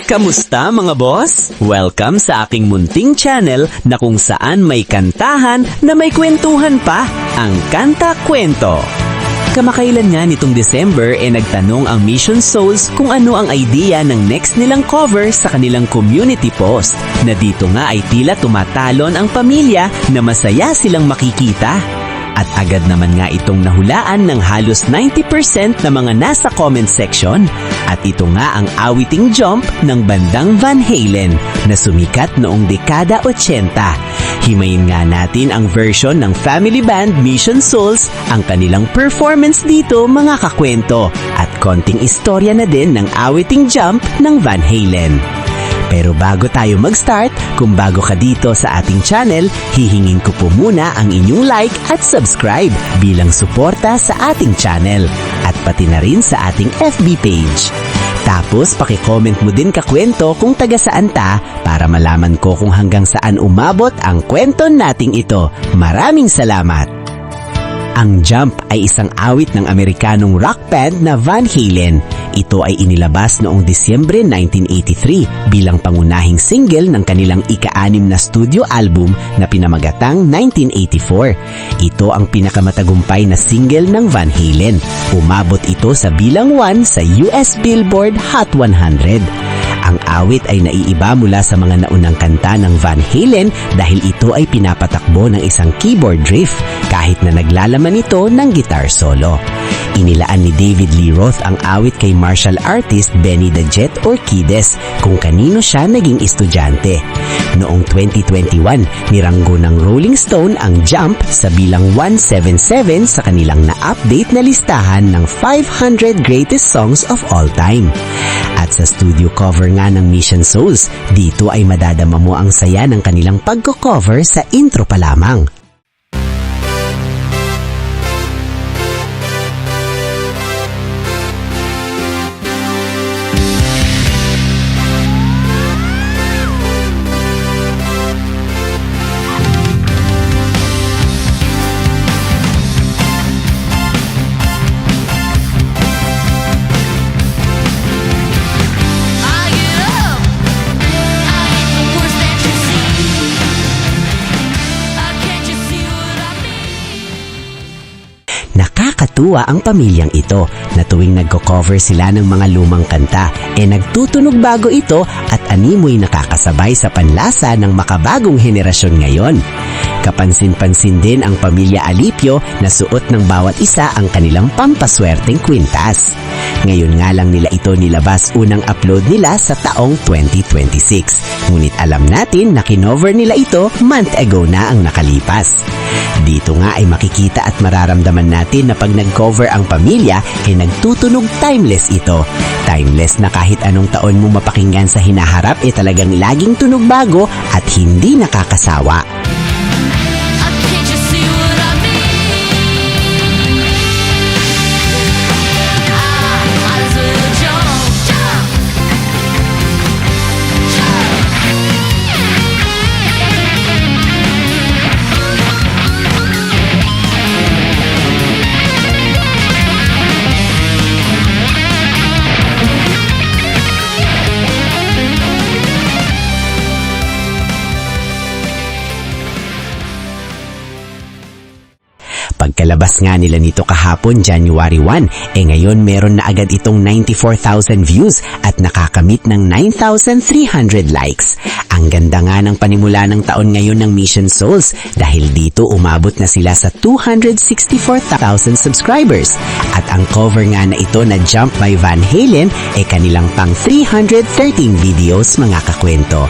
Kamusta mga boss? Welcome sa aking munting channel na kung saan may kantahan na may kwentuhan pa, ang Kanta Kwento. Kamakailan nga nitong December nagtanong ang Mission Souls kung ano ang idea ng next nilang cover sa kanilang community post, na dito nga ay tila tumatalon ang pamilya na masaya silang makikita. At agad naman nga itong nahulaan ng halos 90% na mga nasa comment section. At ito nga ang awiting Jump ng bandang Van Halen na sumikat noong dekada 80. Himayin nga natin ang version ng family band Mission Souls, ang kanilang performance dito mga kakwento, at konting istorya na din ng awiting Jump ng Van Halen. Pero bago tayo mag-start, kung bago ka dito sa ating channel, hihingin ko po muna ang inyong like at subscribe bilang suporta sa ating channel at pati na rin sa ating FB page. Tapos paki-comment mo din kakwento kung taga saan ta para malaman ko kung hanggang saan umabot ang kwento nating ito. Maraming salamat! Ang Jump ay isang awit ng Amerikanong rock band na Van Halen. Ito ay inilabas noong Disyembre 1983 bilang pangunahing single ng kanilang ika-6 na studio album na pinamagatang 1984. Ito ang pinakamatagumpay na single ng Van Halen. Umabot ito sa bilang 1 sa US Billboard Hot 100. Ang awit ay naiiba mula sa mga naunang kanta ng Van Halen dahil ito ay pinapatakbo ng isang keyboard riff kahit na naglalaman ito ng guitar solo. Inilaan ni David Lee Roth ang awit kay martial artist Benny the Jet Orquides kung kanino siya naging estudyante. Noong 2021, niranggo ng Rolling Stone ang Jump sa bilang 177 sa kanilang na-update na listahan ng 500 Greatest Songs of All Time. At sa studio cover nga ng Mission Souls, dito ay madadama mo ang saya ng kanilang pagko-cover sa intro pa lamang. Nakakatuwa ang pamilyang ito na tuwing nagko-cover sila ng mga lumang kanta nagtutunog bago ito at animoy nakakasabay sa panlasa ng makabagong henerasyon ngayon. Kapansin-pansin din ang pamilya Alipio na suot ng bawat isa ang kanilang pampaswerteng kwintas. Ngayon nga lang nila ito nilabas, unang upload nila sa taong 2026. Ngunit alam natin na kinover nila ito month ago na ang nakalipas. Dito nga ay makikita at mararamdaman natin na pag nag-cover ang pamilya nagtutunog timeless ito. Timeless na kahit anong taon mo mapakinggan sa hinaharap talagang laging tunog bago at hindi nakakasawa. Pagkalabas nga nila nito kahapon, January 1, ngayon meron na agad itong 94,000 views at nakakamit ng 9,300 likes. Ang ganda nga ng panimula ng taon ngayon ng Mission Souls dahil dito umabot na sila sa 264,000 subscribers. At ang cover nga na ito na Jump by Van Halen kanilang pang 313 videos mga kakwento.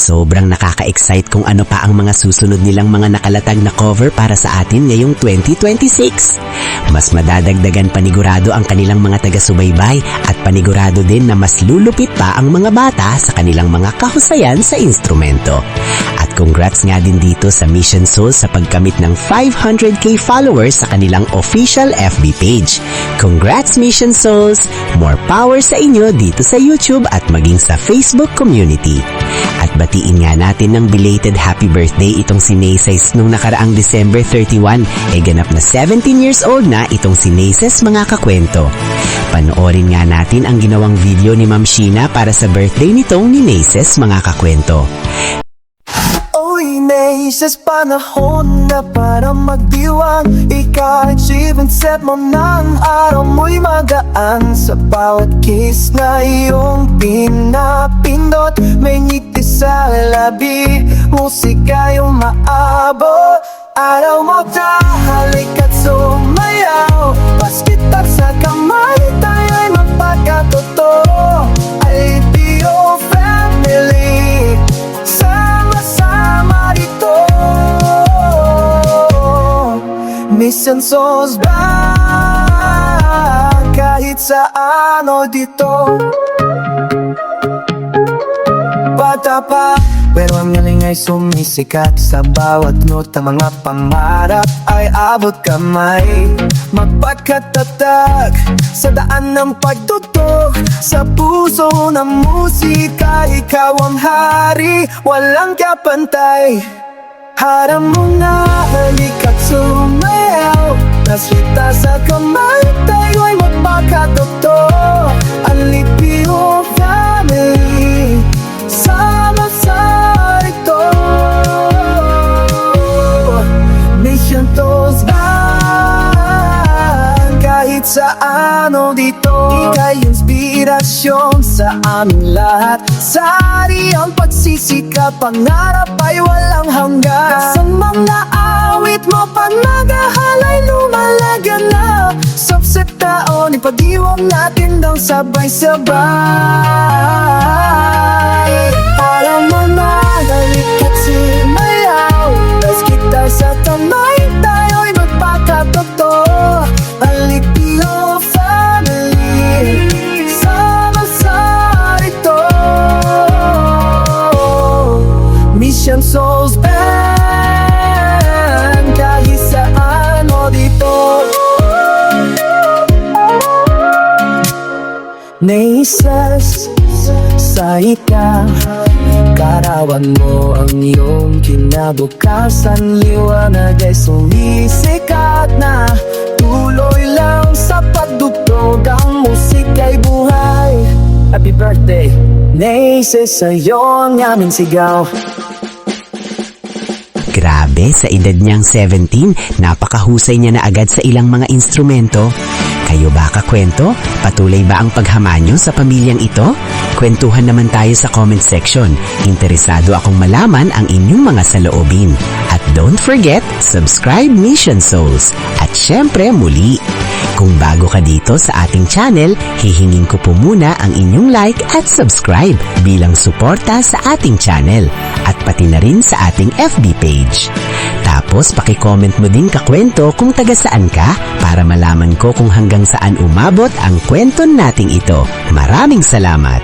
Sobrang nakaka-excite kung ano pa ang mga susunod nilang mga nakalatag na cover para sa atin ngayong 2026. Mas madadagdagan panigurado ang kanilang mga taga-subaybay at panigurado din na mas lulupit pa ang mga bata sa kanilang mga kahusayan sa instrumento. At congrats nga din dito sa Mission Souls sa pagkamit ng 500k followers sa kanilang official FB page. Congrats Mission Souls! More power sa inyo dito sa YouTube at maging sa Facebook community. At batiin nga natin ng belated happy birthday itong si Naysay nung nakaraang December 31. Ganap na 17 years old na itong si Naysay mga kakwento. Panoorin nga natin ang ginawang video ni Ma'am Sheena para sa birthday nitong ni Naysay mga kakwento. Naysay, panahon na para magdiwang. Ika-achieve and set mo ng araw mo'y magaan. Sa bawat kiss na iyong pinapindot, may ngiti sa labi, musika yung maabot. Araw mo tahalik at sumayaw, baskit at sa kamay, tayo'y magpagkatotoo. I'll be your family, sama-sama dito. Mission Souls Band, kahit saan o dito. Bata pa, pero ang galing ay sumisikat. Sa bawat nota mga pangarap ay abot kamay. Magpagkatatag sa daan ng pagtutog, sa puso ng musika, ikaw ang hari, walang kapantay. Harap mo na, halika't sumayaw, naslita sa kamay, tayo'y magpakatotoo. Alipio family, sama-sama ito. Mission Souls Band, kahit saan o dito. Ika'y inspirasyon sa aming lahat. Sari ang pagsisikap, pangarap ay walang hanggan. Sa mga awit mo pa nagahalay, lumalaga na. Subset taon, ipag-iwang natin daw sabay-sabay. Para manahalik at sumayaw, tas kita sa tamay, tayo'y magpakatotoo. Alipio family, sama-sama ito. Mission Souls Band, kahit saan o dito. Naysay, sa ika, karawan mo ang iyong kinabukasan. Liwanag ay sumisikat na, tuloy lang sa pagdugtog, ang musika'y buhay. Happy birthday, Naysay, sa'yo ang aming sigaw. Grabe, sa edad niyang 17, napakahusay niya na agad sa ilang mga instrumento. Kayo ba kakwento? Patuloy ba ang paghamanyo sa pamilyang ito? Kwentuhan naman tayo sa comment section. Interesado akong malaman ang inyong mga saloobin. At don't forget, subscribe Mission Souls. At syempre muli, kung bago ka dito sa ating channel, hihingin ko po muna ang inyong like at subscribe bilang suporta sa ating channel at pati na rin sa ating FB page. Tapos paki-comment mo din kakwento kung taga saan ka para malaman ko kung hanggang saan umabot ang kwento nating ito. Maraming salamat!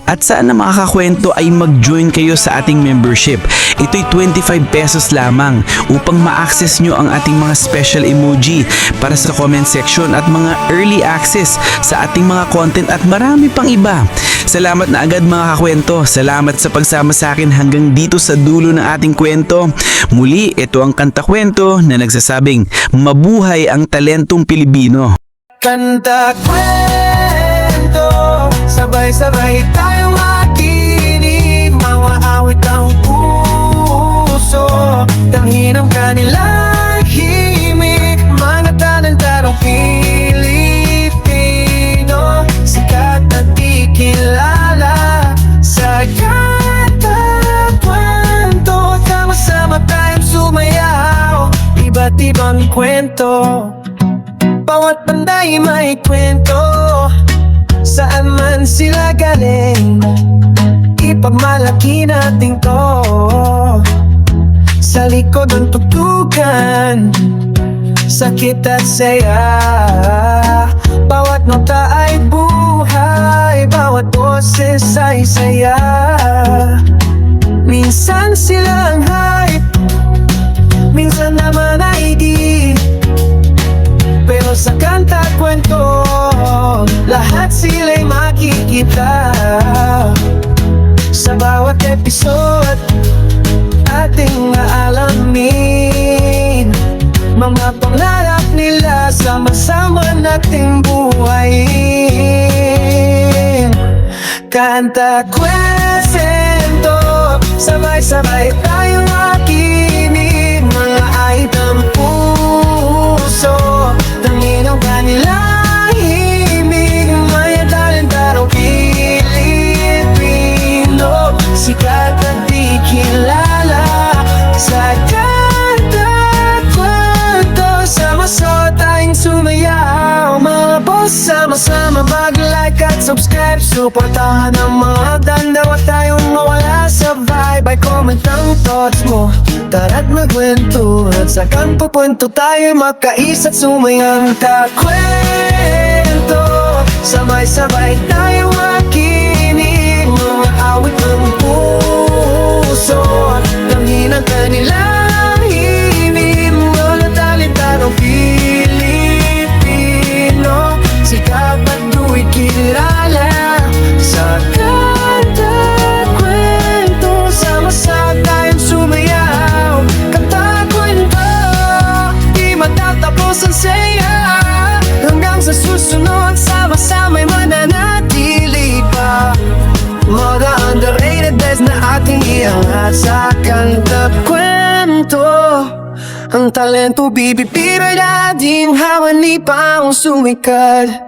At sana mga kakwento ay mag-join kayo sa ating membership. Ito'y 25 pesos lamang upang ma-access nyo ang ating mga special emoji para sa comment section at mga early access sa ating mga content at marami pang iba. Salamat na agad mga kakwento. Salamat sa pagsama sa akin hanggang dito sa dulo ng ating kwento. Muli, ito ang Kanta Kwento na nagsasabing mabuhay ang talentong Pilipino. Kanta kwento, sabay-sabay tayong makinig. Mga awit ang puso, tanghin ang kanilang himig. Mga talentadong Pilipino, sikat at di kilala. Sa Kanta Kwento, sama-sama tayong sumayaw. Iba't ibang kwento, bawat panday may kwento. Saan man sila galing, ipagmalaki natin to. Sa likod ng tugtugan, sakit at saya, bawat nota ay buhay, bawat boses ay saya. Minsan silang hype, minsan naman ay di, pero sa kanta at kwento, lahat sila'y makikita. Sa bawat episode, ating aalamin mga pangarap nila, sama-sama nating buhayin. Kanta, kwento, sabay-sabay tayong makinig. Mga item puso, tangin ang kanilang himig. May talentadong Pilipino, sikat at di kilala. Sa kanta kwento, sama-sama tayong sumayaw. Mga boss, sama-sama mag-like at subscribe. Suportahan ang mga dandaw at tayong mawala sa vibe. Ay comment ang thoughts mo, tara't magkwento. At sa pupunto tayo magkaisa't sumayang kakwento. Sabay-sabay tayo makinig, mga awit ng puso, tangin ang kanilang himig. Mga talentadong Pilipino, sikat at du'y kilala. Sa kanta at kwento, sama-sama tayong sumayaw. Kanta at kwento, di matatapos ang saya. Hanggang sa susunod, sama-sama'y mananatili pa. Mga underrated best na ating iangat sa kanta at kwento. Ang talento bibibira natin habang di pa ang sumikat.